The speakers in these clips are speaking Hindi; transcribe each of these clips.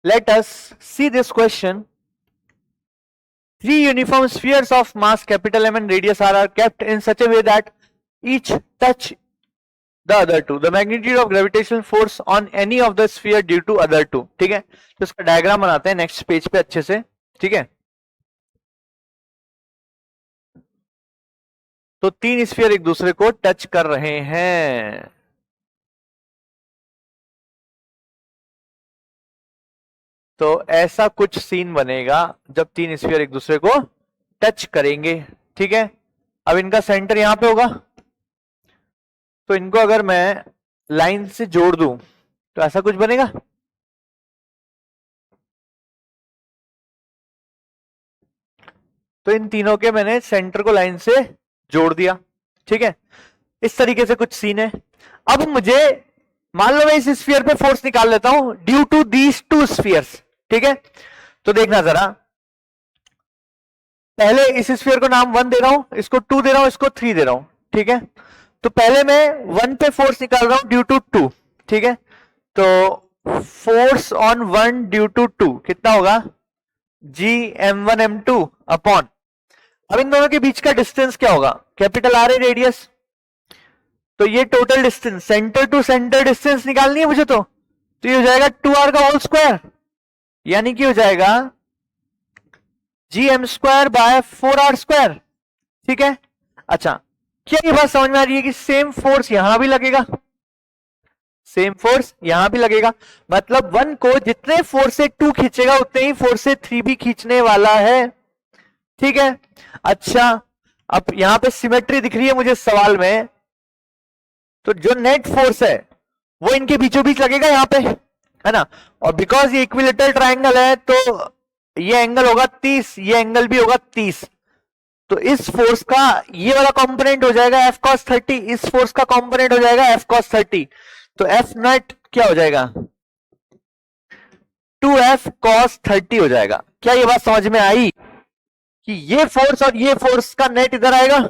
Let us see this question. Three uniform spheres of mass capital M and radius R are kept in such a way that each touch the other two. The magnitude of gravitational force on any of the sphere due to other two. ठीक है, तो इसका डायग्राम बनाते हैं नेक्स्ट पेज पे अच्छे से. ठीक है, तो तीन स्फीयर एक दूसरे को टच कर रहे हैं. तो ऐसा कुछ सीन बनेगा जब तीन स्फीयर एक दूसरे को टच करेंगे. ठीक है, अब इनका सेंटर यहां पे होगा, तो इनको अगर मैं लाइन से जोड़ दूं तो ऐसा कुछ बनेगा. तो इन तीनों के मैंने सेंटर को लाइन से जोड़ दिया. ठीक है, इस तरीके से कुछ सीन है. अब मुझे मान लो मैं इस स्फीयर पे फोर्स निकाल लेता हूं due to these two spheres. ठीक है, तो देखना जरा, पहले इस स्फीयर को नाम 1 दे रहा हूं, इसको 2 दे रहा हूं, इसको 3 दे रहा हूं. ठीक है, तो पहले मैं 1 पे फोर्स निकाल रहा हूं ड्यू टू 2. ठीक है, तो फोर्स ऑन 1 ड्यू टू 2 कितना होगा, जी m1 m2 अपॉन, अब इन दोनों के बीच का डिस्टेंस क्या होगा, कैपिटल आर है रेडियस, तो ये total distance centre to centre distance निकालनी है मुझे, तो ये हो जाएगा 2r का होल स्क्वायर, यानी कि हो जाएगा G M square by 4r square. ठीक है, अच्छा क्या ये बात समझ में आ रही है कि सेम फोर्स यहां भी लगेगा, सेम फोर्स यहां भी लगेगा, मतलब 1 को जितने फोर्स से 2 खींचेगा उतने ही फोर्स से 3 भी खींचने वाला है. ठीक है, अच्छा अब यहां पे सिमेट्री दिख रही है मुझे सवाल में, तो जो नेट फोर्स है वो इनके बीचों बीच लगेगा यहां पे, है ना, और बिकॉज ये इक्विलेटरल ट्रायंगल है तो ये एंगल होगा 30, ये एंगल भी होगा 30, तो इस फोर्स का ये वाला कंपोनेंट हो जाएगा f cos 30, इस फोर्स का कंपोनेंट हो जाएगा f cos 30, तो f नेट क्या हो जाएगा 2f cos 30 हो जाएगा. क्या ये बात समझ में आई कि ये फोर्स और ये फोर्स का नेट इधर आएगा,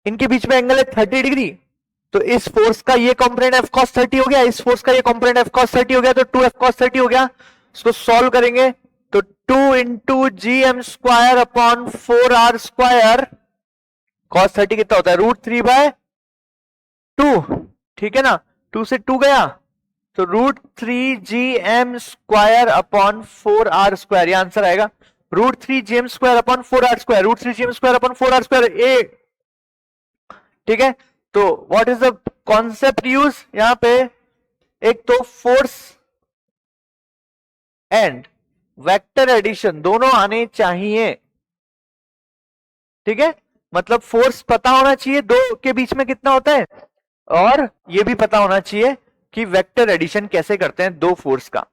इनके बीच में एंगल है 30 डिग्री, तो इस फोर्स का ये कंपोनेंट f cos 30 हो गया, इस फोर्स का ये कंपोनेंट f cos 30 हो गया, तो 2f cos 30 हो गया. इसको सॉल्व करेंगे तो 2 into G M square upon 4r square, cos 30 कितना होता है √3/2. ठीक है ना, 2 से 2 गया तो √3gm square upon 4r square, ये आंसर आएगा √3gm square upon 4r square, √3gm square upon 4r square ए. ठीक है, तो what is the concept use यहां पे, एक तो फोर्स एंड वेक्टर एडिशन दोनों आने चाहिए. ठीक है, मतलब फोर्स पता होना चाहिए दो के बीच में कितना होता है, और ये भी पता होना चाहिए कि वेक्टर एडिशन कैसे करते हैं दो फोर्स का.